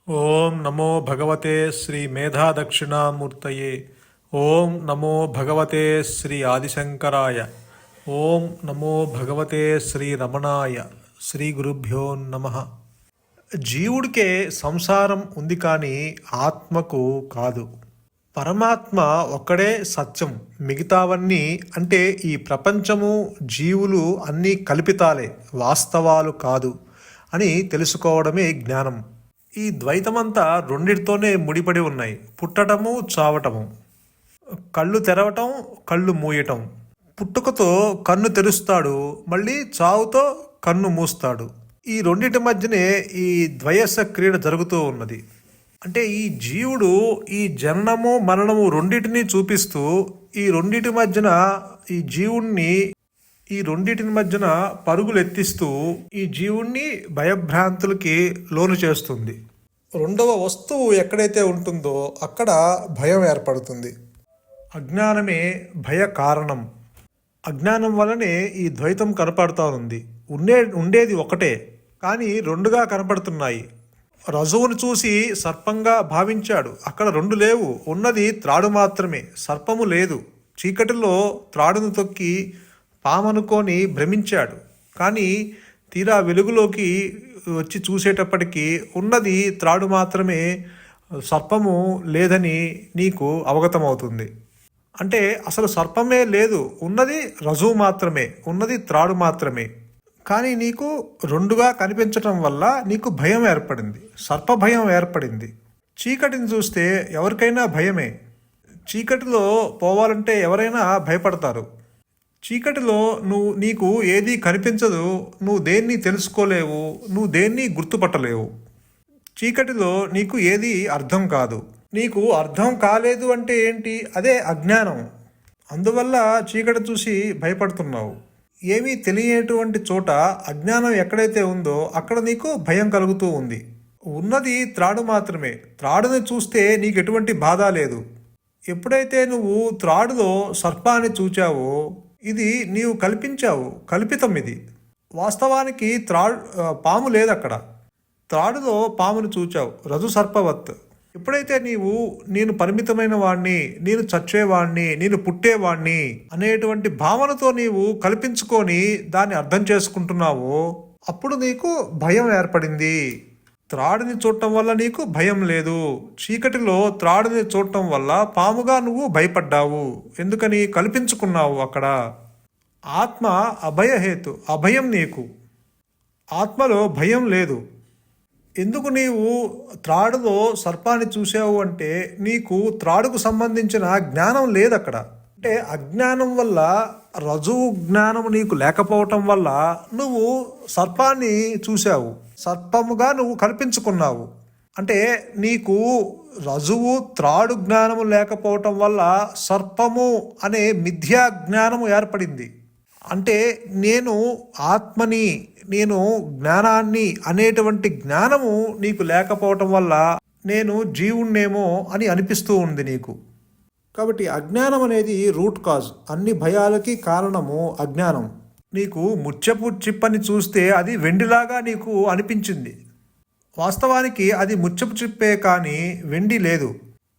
ఓం నమో భగవతే శ్రీ మేధాదక్షిణామూర్తయే. ఓం నమో భగవతే శ్రీ ఆదిశంకరాయ. ఓం నమో భగవతే శ్రీ రమణాయ. శ్రీ గురుభ్యో నమః. జీవుడికే సంసారం ఉంది కానీ ఆత్మకు కాదు. పరమాత్మ ఒక్కడే సత్యం, మిగతావన్నీ అంటే ఈ ప్రపంచము జీవులు అన్నీ కల్పితాలే, వాస్తవాలు కాదు అని తెలుసుకోవడమే జ్ఞానం. ఈ ద్వైతమంతా రెండిటితోనే ముడిపడి ఉన్నాయి. పుట్టటము, చావటము, కళ్ళు తెరవటం, కళ్ళు మూయటం. పుట్టుకతో కన్ను తెరుస్తాడు, మళ్ళీ చావుతో కన్ను మూస్తాడు. ఈ రెండిటి మధ్యనే ఈ ద్వయస క్రీడ జరుగుతూ ఉన్నది. అంటే ఈ జీవుడు ఈ జననము మరణము రెండిటిని చూపిస్తూ ఈ రెండిటి మధ్యన ఈ జీవుణ్ణి ఈ రెండిటిని మధ్యన పరుగులు ఎత్తిస్తూ ఈ జీవుణ్ణి భయభ్రాంతులకి లోను చేస్తుంది. రెండవ వస్తువు ఎక్కడైతే ఉంటుందో అక్కడ భయం ఏర్పడుతుంది. అజ్ఞానమే భయ కారణం. అజ్ఞానం వల్లనే ఈ ద్వైతం కనపడుతూ ఉంది. ఉండేది ఒకటే కానీ రెండుగా కనపడుతున్నాయి. రజువును చూసి సర్పంగా భావించాడు, అక్కడ రెండు లేవు, ఉన్నది త్రాడు మాత్రమే, సర్పము లేదు. చీకటిలో త్రాడును తొక్కి పామనుకొని భ్రమించాడు, కానీ తీరా వెలుగులోకి వచ్చి చూసేటప్పటికీ ఉన్నది త్రాడు మాత్రమే, సర్పము లేదని నీకు అవగతమవుతుంది. అంటే అసలు సర్పమే లేదు, ఉన్నది రజువు మాత్రమే, ఉన్నది త్రాడు మాత్రమే. కానీ నీకు రెండుగా కనిపించటం వల్ల నీకు భయం ఏర్పడింది, సర్ప భయం ఏర్పడింది. చీకటిని చూస్తే ఎవరికైనా భయమే. చీకటిలో పోవాలంటే ఎవరైనా భయపడతారు. చీకటిలో నీకు ఏదీ కనిపించదు, నువ్వు దేన్ని తెలుసుకోలేవు, నువ్వు దేన్ని గుర్తుపట్టలేవు. చీకటిలో నీకు ఏది అర్థం కాదు. నీకు అర్థం కాలేదు అంటే ఏంటి? అదే అజ్ఞానం. అందువల్ల చీకటి చూసి భయపడుతున్నావు. ఏమీ తెలియనటువంటి చోట అజ్ఞానం ఎక్కడైతే ఉందో అక్కడ నీకు భయం కలుగుతూ ఉంది. ఉన్నది త్రాడు మాత్రమే, త్రాడుని చూస్తే నీకు ఎటువంటి బాధ లేదు. ఎప్పుడైతే నువ్వు త్రాడులో సర్పాన్ని చూచావో ఇది నీవు కల్పించావు, కల్పితం ఇది. వాస్తవానికి పాము లేదు అక్కడ. త్రాడులో పామును చూచావు, రజు సర్పవత్. ఎప్పుడైతే నేను పరిమితమైన వాణ్ణి, నేను చచ్చేవాణ్ణి, నేను పుట్టేవాణ్ణి అనేటువంటి భావనతో నీవు కల్పించుకొని దాన్ని అర్థం చేసుకుంటున్నావో అప్పుడు నీకు భయం ఏర్పడింది. త్రాడుని చూడటం వల్ల నీకు భయం లేదు. చీకటిలో త్రాడుని చూడటం వల్ల పాముగా నువ్వు భయపడ్డావు. ఎందుకని? కల్పించుకున్నావు అక్కడ. ఆత్మ అభయహేతు, అభయం నీకు. ఆత్మలో భయం లేదు. ఎందుకు నీవు త్రాడులో సర్పాన్ని చూసావు అంటే నీకు త్రాడుకు సంబంధించిన జ్ఞానం లేదు అక్కడ. అంటే అజ్ఞానం వల్ల, రజువు జ్ఞానము నీకు లేకపోవటం వల్ల నువ్వు సర్పాన్ని చూసావు, సర్పముగా నువ్వు కల్పించుకున్నావు. అంటే నీకు రజువు త్రాడు జ్ఞానము లేకపోవటం వల్ల సర్పము అనే మిథ్యా జ్ఞానము ఏర్పడింది. అంటే నేను ఆత్మని, నేను జ్ఞానాన్ని అనేటువంటి జ్ఞానము నీకు లేకపోవటం వల్ల నేను జీవుణ్ణేమో అని అనిపిస్తూ ఉంది నీకు. కాబట్టి అజ్ఞానం అనేది రూట్ కాజ్. అన్ని భయాలకి కారణము అజ్ఞానం. నీకు ముత్యపు చిప్పని చూస్తే అది వెండిలాగా నీకు అనిపించింది. వాస్తవానికి అది ముత్యపు చిప్పే కానీ వెండి లేదు.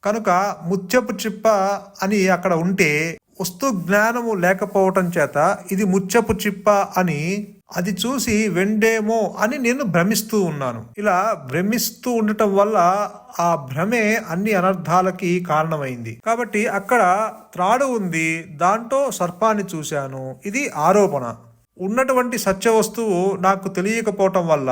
కనుక ముత్యపు చిప్ప అని అక్కడ ఉంటే వస్తు జ్ఞానము లేకపోవటం చేత ఇది ముత్యపు చిప్ప అని అది చూసి వెండేమో అని నేను భ్రమిస్తూ ఉన్నాను. ఇలా భ్రమిస్తూ ఉండటం వల్ల ఆ భ్రమే అన్ని అనర్థాలకి కారణమైంది. కాబట్టి అక్కడ త్రాడు ఉంది, దాంట్లో సర్పాన్ని చూశాను, ఇది ఆరోపణ. ఉన్నటువంటి సత్య వస్తువు నాకు తెలియకపోవటం వల్ల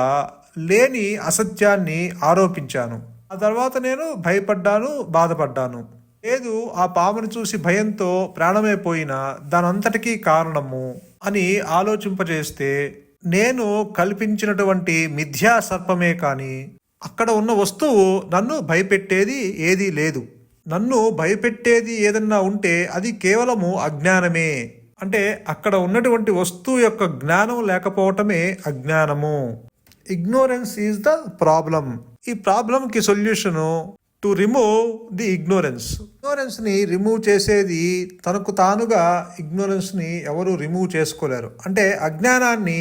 లేని అసత్యాన్ని ఆరోపించాను. ఆ తర్వాత నేను భయపడ్డాను, బాధపడ్డాను. లేదు, ఆ పామును చూసి భయంతో ప్రాణమైపోయినా దానంతటికీ కారణము అని ఆలోచింపజేస్తే నేను కల్పించినటువంటి మిథ్యా సర్పమే కానీ అక్కడ ఉన్న వస్తువు నన్ను భయపెట్టేది ఏదీ లేదు. నన్ను భయపెట్టేది ఏదన్నా ఉంటే అది కేవలము అజ్ఞానమే. అంటే అక్కడ ఉన్నటువంటి వస్తువు యొక్క జ్ఞానం లేకపోవటమే అజ్ఞానము. Ignorance is the problem. ఈ ప్రాబ్లంకి solution to remove the ignorance. ఇగ్నోరెన్స్ని రిమూవ్ చేసేది తనకు తానుగా. ఇగ్నోరెన్స్ని ఎవరు రిమూవ్ చేసుకోలేరు. అంటే అజ్ఞానాన్ని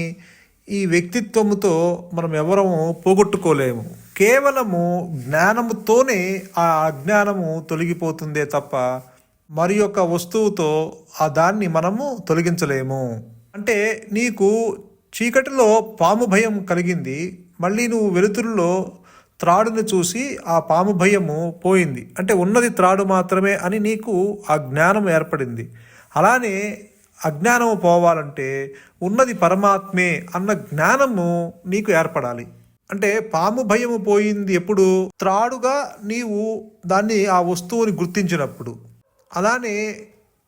ఈ వ్యక్తిత్వముతో మనం ఎవరము పోగొట్టుకోలేము. కేవలము జ్ఞానముతోనే ఆ అజ్ఞానము తొలగిపోతుందే తప్ప మరి యొక్క వస్తువుతో దాన్ని మనము తొలగించలేము. అంటే నీకు చీకటిలో పాము భయం కలిగింది, మళ్ళీ నువ్వు వెలుతురులో త్రాడుని చూసి ఆ పాము భయము పోయింది. అంటే ఉన్నది త్రాడు మాత్రమే అని నీకు ఆ జ్ఞానం ఏర్పడింది. అలానే అజ్ఞానము పోవాలంటే ఉన్నది పరమాత్మే అన్న జ్ఞానము నీకు ఏర్పడాలి. అంటే పాము భయము పోయింది ఎప్పుడు? త్రాడుగా నీవు దాన్ని ఆ వస్తువుని గుర్తించినప్పుడు. అలానే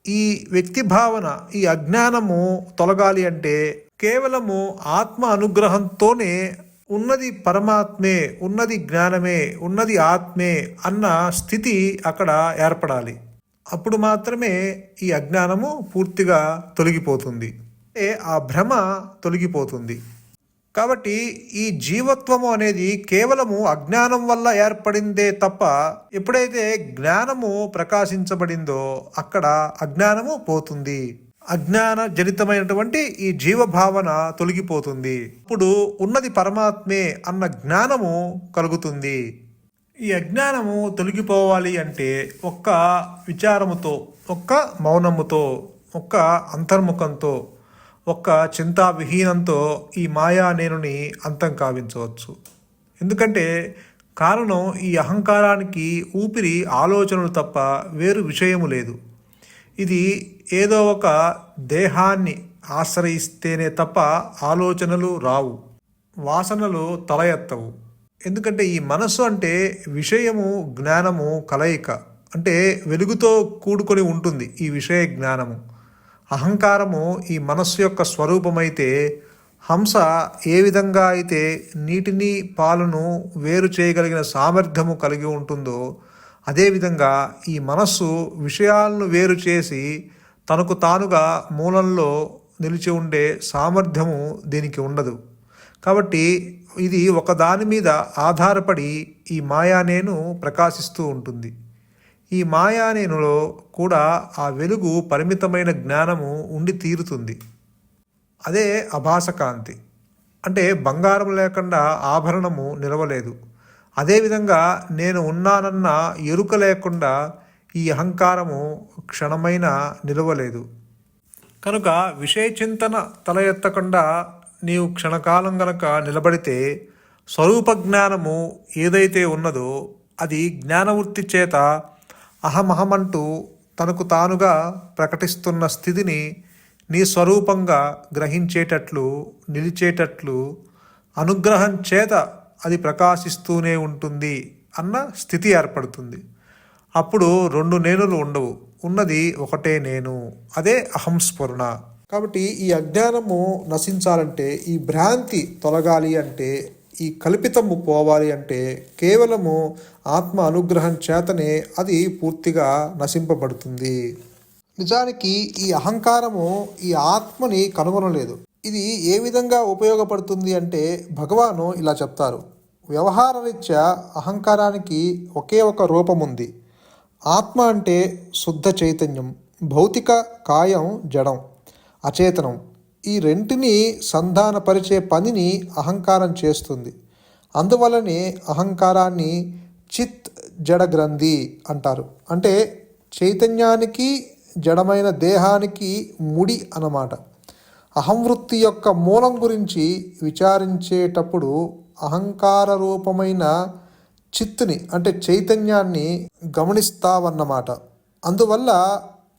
ఈ వ్యక్తి భావన, ఈ అజ్ఞానము తొలగాలి అంటే కేవలము ఆత్మ అనుగ్రహంతోనే ఉన్నది పరమాత్మే, ఉన్నది జ్ఞానమే, ఉన్నది ఆత్మే అన్న స్థితి అక్కడ ఏర్పడాలి. అప్పుడు మాత్రమే ఈ అజ్ఞానము పూర్తిగా తొలగిపోతుంది, ఆ భ్రమ తొలగిపోతుంది. కాబట్టి ఈ జీవత్వము అనేది కేవలము అజ్ఞానం వల్ల ఏర్పడిందే తప్ప ఎప్పుడైతే జ్ఞానము ప్రకాశించబడిందో అక్కడ అజ్ఞానము పోతుంది. అజ్ఞాన జనితమైనటువంటి ఈ జీవభావన తొలగిపోతుంది. ఇప్పుడు ఉన్నది పరమాత్మే అన్న జ్ఞానము కలుగుతుంది. ఈ అజ్ఞానము తొలగిపోవాలి అంటే ఒక్క విచారముతో, ఒక్క మౌనముతో, ఒక్క అంతర్ముఖంతో, ఒక్క చింతావిహీనంతో ఈ మాయా నేనుని అంతం కావించవచ్చు. ఎందుకంటే కారణం ఈ అహంకారానికి ఊపిరి ఆలోచనలు తప్ప వేరు విషయము లేదు. ఇది ఏదో ఒక దేహాన్ని ఆశ్రయిస్తేనే తప్ప ఆలోచనలు రావు, వాసనలు తల ఎత్తవు. ఎందుకంటే ఈ మనస్సు అంటే విషయము జ్ఞానము కలయిక, అంటే వెలుగుతో కూడుకొని ఉంటుంది ఈ విషయ జ్ఞానము. అహంకారము ఈ మనస్సు యొక్క స్వరూపమైతే హంస ఏ విధంగా అయితే నీటిని పాలను వేరు చేయగలిగిన సామర్థ్యము కలిగి ఉంటుందో అదేవిధంగా ఈ మనస్సు విషయాలను వేరు చేసి తనకు తానుగా మూలంలో నిలిచి ఉండే సామర్థ్యము దీనికి ఉండదు. కాబట్టి ఇది ఒకదాని మీద ఆధారపడి ఈ మాయానేను ప్రకాశిస్తూ ఉంటుంది. ఈ మాయానేనులో కూడా ఆ వెలుగు పరిమితమైన జ్ఞానము ఉండి తీరుతుంది. అదే అభాసకాంతి. అంటే బంగారం లేకుండా ఆభరణము నిలవలేదు. అదేవిధంగా నేను ఉన్నానన్న ఎరుక లేకుండా ఈ అహంకారము క్షణమైన నిలవలేదు. కనుక విషయ చింతన తల ఎత్తకుండా నీవు క్షణకాలం గనక నిలబడితే స్వరూప జ్ఞానము ఏదైతే ఉన్నదో అది జ్ఞానవృత్తి చేత అహమహమంటూ తనకు తానుగా ప్రకటిస్తున్న స్థితిని నీ స్వరూపంగా గ్రహించేటట్లు, నిలిచేటట్లు అనుగ్రహం చేత అది ప్రకాశిస్తూనే ఉంటుంది అన్న స్థితి ఏర్పడుతుంది. అప్పుడు రెండు నేనులు ఉండవు, ఉన్నది ఒకటే నేను, అదే అహంస్ఫురణ. కాబట్టి ఈ అజ్ఞానము నశించాలంటే, ఈ భ్రాంతి తొలగాలి అంటే, ఈ కల్పితము పోవాలి అంటే కేవలము ఆత్మ అనుగ్రహం చేతనే అది పూర్తిగా నశింపబడుతుంది. నిజానికి ఈ అహంకారము ఈ ఆత్మని కనుగొనలేదు. ఇది ఏ విధంగా ఉపయోగపడుతుంది అంటే భగవాను ఇలా చెప్తారు. వ్యవహార రీత్యా అహంకారానికి ఒకే ఒక రూపం ఉంది. ఆత్మ అంటే శుద్ధ చైతన్యం, భౌతిక కాయం జడం, అచేతనం. ఈ రెంటిని సంధానపరిచే పనిని అహంకారం చేస్తుంది. అందువల్లనే అహంకారాన్ని చిత్ జడ గ్రంథి అంటారు. అంటే చైతన్యానికి జడమైన దేహానికి ముడి అన్నమాట. అహంవృత్తి యొక్క మూలం గురించి విచారించేటప్పుడు అహంకార రూపమైన చిత్తుని అంటే చైతన్యాన్ని గమనిస్తావన్నమాట. అందువల్ల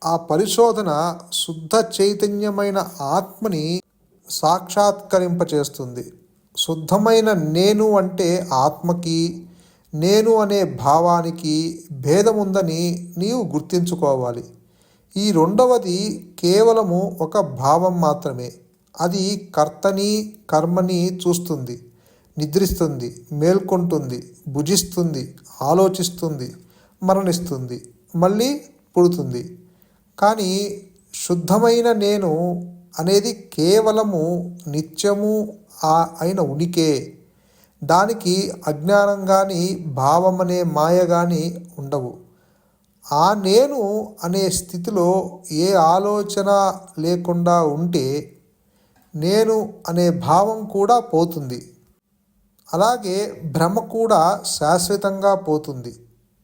ఆ పరిశోధన శుద్ధ చైతన్యమైన ఆత్మని సాక్షాత్కరింపచేస్తుంది. శుద్ధమైన నేను అంటే ఆత్మకి, నేను అనే భావానికి భేదముందని నీవు గుర్తించుకోవాలి. ఈ రెండవది కేవలము ఒక భావం మాత్రమే. అది కర్తని కర్మని చూస్తుంది, నిద్రిస్తుంది, మేల్కొంటుంది, భుజిస్తుంది, ఆలోచిస్తుంది, మరణిస్తుంది, మళ్ళీ పుడుతుంది. కానీ శుద్ధమైన నేను అనేది కేవలము నిత్యము అయిన ఉనికే. దానికి అజ్ఞానం కానీ భావం అనే మాయ కానీ ఉండవు. ఆ నేను అనే స్థితిలో ఏ ఆలోచన లేకుండా ఉంటే నేను అనే భావం కూడా పోతుంది. అలాగే భ్రమ కూడా శాశ్వతంగా పోతుంది.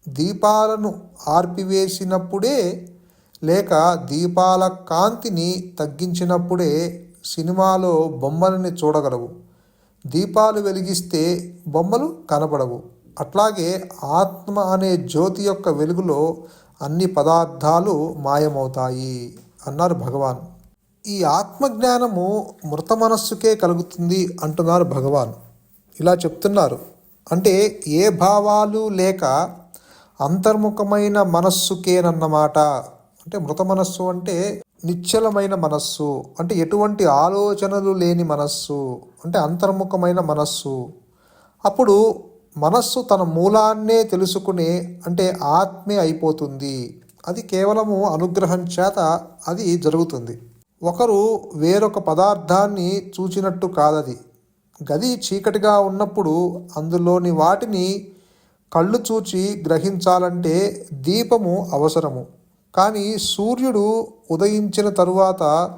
దీపాలను ఆర్పివేసినప్పుడే లేక దీపాల కాంతిని తగ్గించినప్పుడే సినిమాలో బొమ్మలని చూడగలవు. దీపాలు వెలిగిస్తే బొమ్మలు కనపడవు. అట్లాగే ఆత్మ అనే జ్యోతి యొక్క వెలుగులో అన్ని పదార్థాలు మాయమవుతాయి అన్నారు భగవాన్. ఈ ఆత్మజ్ఞానము మృత మనస్సుకే కలుగుతుంది అంటున్నారు భగవాన్. ఇలా చెప్తున్నారు. అంటే ఏ భావాలు లేక అంతర్ముఖమైన మనస్సుకేనన్నమాట. అంటే మృత మనస్సు అంటే నిశ్చలమైన మనస్సు, అంటే ఎటువంటి ఆలోచనలు లేని మనస్సు, అంటే అంతర్ముఖమైన మనస్సు. అప్పుడు మనస్సు తన మూలాన్నే తెలుసుకునే అంటే ఆత్మే అయిపోతుంది. అది కేవలము అనుగ్రహం చేత అది జరుగుతుంది. ఒకరు వేరొక పదార్థాన్ని చూచినట్టు కాదది. గది చీకటిగా ఉన్నప్పుడు అందులోని వాటిని కళ్ళు చూచి గ్రహించాలంటే దీపము అవసరము. కానీ సూర్యుడు ఉదయించిన తరువాత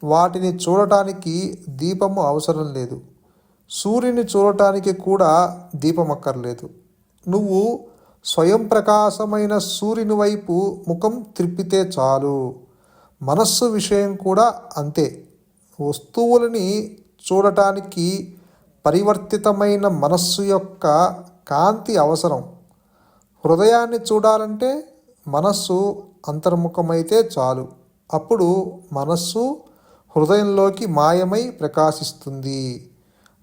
వాటిని చూడటానికి దీపము అవసరం లేదు. సూర్యుని చూడటానికి కూడా దీపం అక్కర్లేదు. నువ్వు స్వయం ప్రకాశమైన సూర్యుని వైపు ముఖం త్రిప్పితే చాలు. మనస్సు విషయం కూడా అంతే. వస్తువులని చూడటానికి పరివర్తితమైన మనస్సు యొక్క కాంతి అవసరం. హృదయాన్ని చూడాలంటే మనస్సు అంతర్ముఖమైతే చాలు. అప్పుడు మనస్సు హృదయంలోకి మాయమై ప్రకాశిస్తుంది.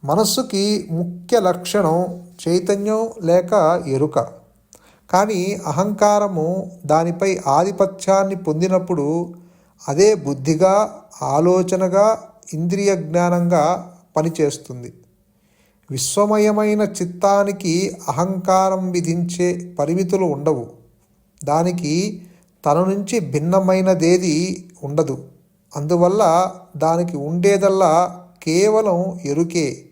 మనస్సుకి ముఖ్య లక్షణం చైతన్యం లేక ఎరుక. కానీ అహంకారము దానిపై ఆధిపత్యాన్ని పొందినప్పుడు అదే బుద్ధిగా, ఆలోచనగా, ఇంద్రియ జ్ఞానంగా పనిచేస్తుంది. విశ్వమయమైన చిత్తానికి అహంకారం విధించే పరిమితులు ఉండవు. దానికి తన నుంచి భిన్నమైనదేది ఉండదు. అందువల్ల దానికి ఉండేదల్లా కేవలం ఎరుకే.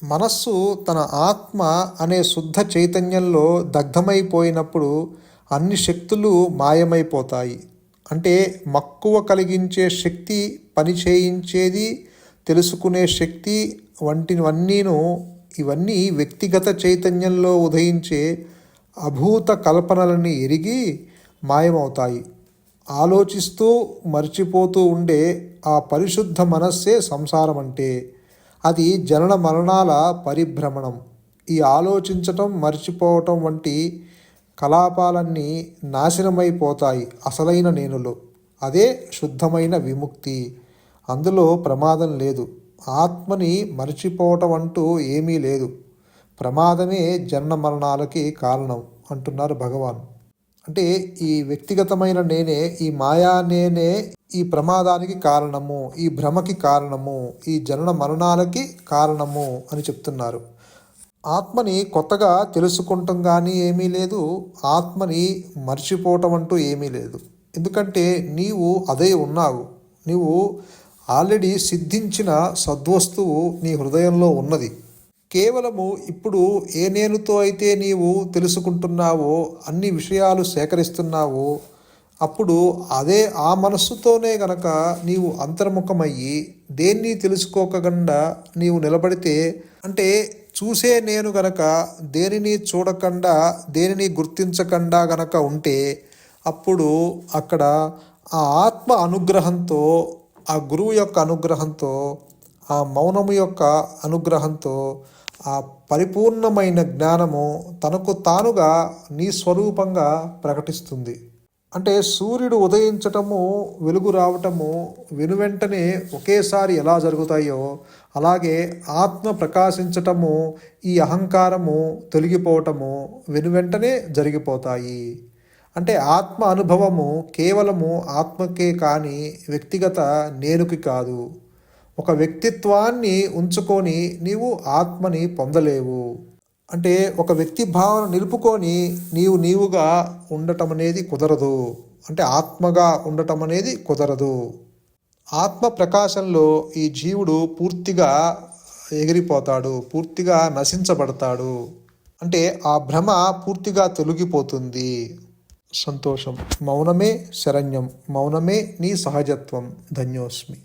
మనస్సు తన ఆత్మ అనే శుద్ధ చైతన్యంలో దగ్ధమైపోయినప్పుడు అన్ని శక్తులు మాయమైపోతాయి. అంటే మక్కువ కలిగించే శక్తి, పని చేయించేది, తెలుసుకునే శక్తి వంటివన్నీను ఇవన్నీ వ్యక్తిగత చైతన్యంలో ఉదయించే అభూత కల్పనలని ఎరిగి మాయమవుతాయి. ఆలోచిస్తూ మర్చిపోతూ ఉండే ఆ పరిశుద్ధ మనస్సే సంసారం. అంటే అది జనన మరణాల పరిభ్రమణం. ఈ ఆలోచించటం, మర్చిపోవటం వంటి కలాపాలన్నీ నాశనమైపోతాయి అసలైన నేనులో. అదే శుద్ధమైన విముక్తి. అందులో ప్రమాదం లేదు. ఆత్మని మర్చిపోవటం అంటూ ఏమీ లేదు. ప్రమాదమే జన్మ మరణాలకి కారణం అంటున్నారు భగవాన్. అంటే ఈ వ్యక్తిగతమైన నేనే, ఈ మాయా నేనే ఈ ప్రమాదానికి కారణము, ఈ భ్రమకి కారణము, ఈ జనన మరణాలకి కారణము అని చెప్తున్నారు. ఆత్మని కొత్తగా తెలుసుకుంటాం కానీ ఏమీ లేదు. ఆత్మని మర్చిపోవటం అంటూ ఏమీ లేదు. ఎందుకంటే నీవు అదే ఉన్నావు. నీవు ఆల్రెడీ సిద్ధించిన సద్వస్తువు నీ హృదయంలో ఉన్నది. కేవలము ఇప్పుడు ఏ నేనుతో అయితే నీవు తెలుసుకుంటున్నావో, అన్ని విషయాలు సేకరిస్తున్నావో, అప్పుడు అదే ఆ మనస్సుతోనే గనక నీవు అంతర్ముఖమయ్యి దేన్ని తెలుసుకోకుండా నీవు నిలబడితే, అంటే చూసే నేను గనక దేనిని చూడకుండా, దేనిని గుర్తించకుండా గనక ఉంటే, అప్పుడు అక్కడ ఆ ఆత్మ అనుగ్రహంతో, ఆ గురువు యొక్క అనుగ్రహంతో, ఆ మౌనము యొక్క అనుగ్రహంతో ఆ పరిపూర్ణమైన జ్ఞానము తనకు తానుగా నీ స్వరూపంగా ప్రకటిస్తుంది. అంటే సూర్యుడు ఉదయించటము, వెలుగు రావటము వెనువెంటనే ఒకేసారి ఎలా జరుగుతాయో అలాగే ఆత్మ ప్రకాశించటము, ఈ అహంకారము తొలగిపోవటము వెనువెంటనే జరిగిపోతాయి. అంటే ఆత్మ అనుభవము కేవలము ఆత్మకే కానీ వ్యక్తిగత నేనుకి కాదు. ఒక వ్యక్తిత్వాన్ని ఉంచుకొని నీవు ఆత్మని పొందలేవు. అంటే ఒక వ్యక్తి భావన నిలుపుకొని నీవుగా ఉండటం అనేది కుదరదు. అంటే ఆత్మగా ఉండటం అనేది కుదరదు. ఆత్మ ప్రకాశంలో ఈ జీవుడు పూర్తిగా ఎగిరిపోతాడు, పూర్తిగా నశించబడతాడు. అంటే ఆ భ్రమ పూర్తిగా తొలగిపోతుంది. సంతోషం. మౌనమే శరణ్యం. మౌనమే నీ సహజత్వం. ధన్యోస్మి.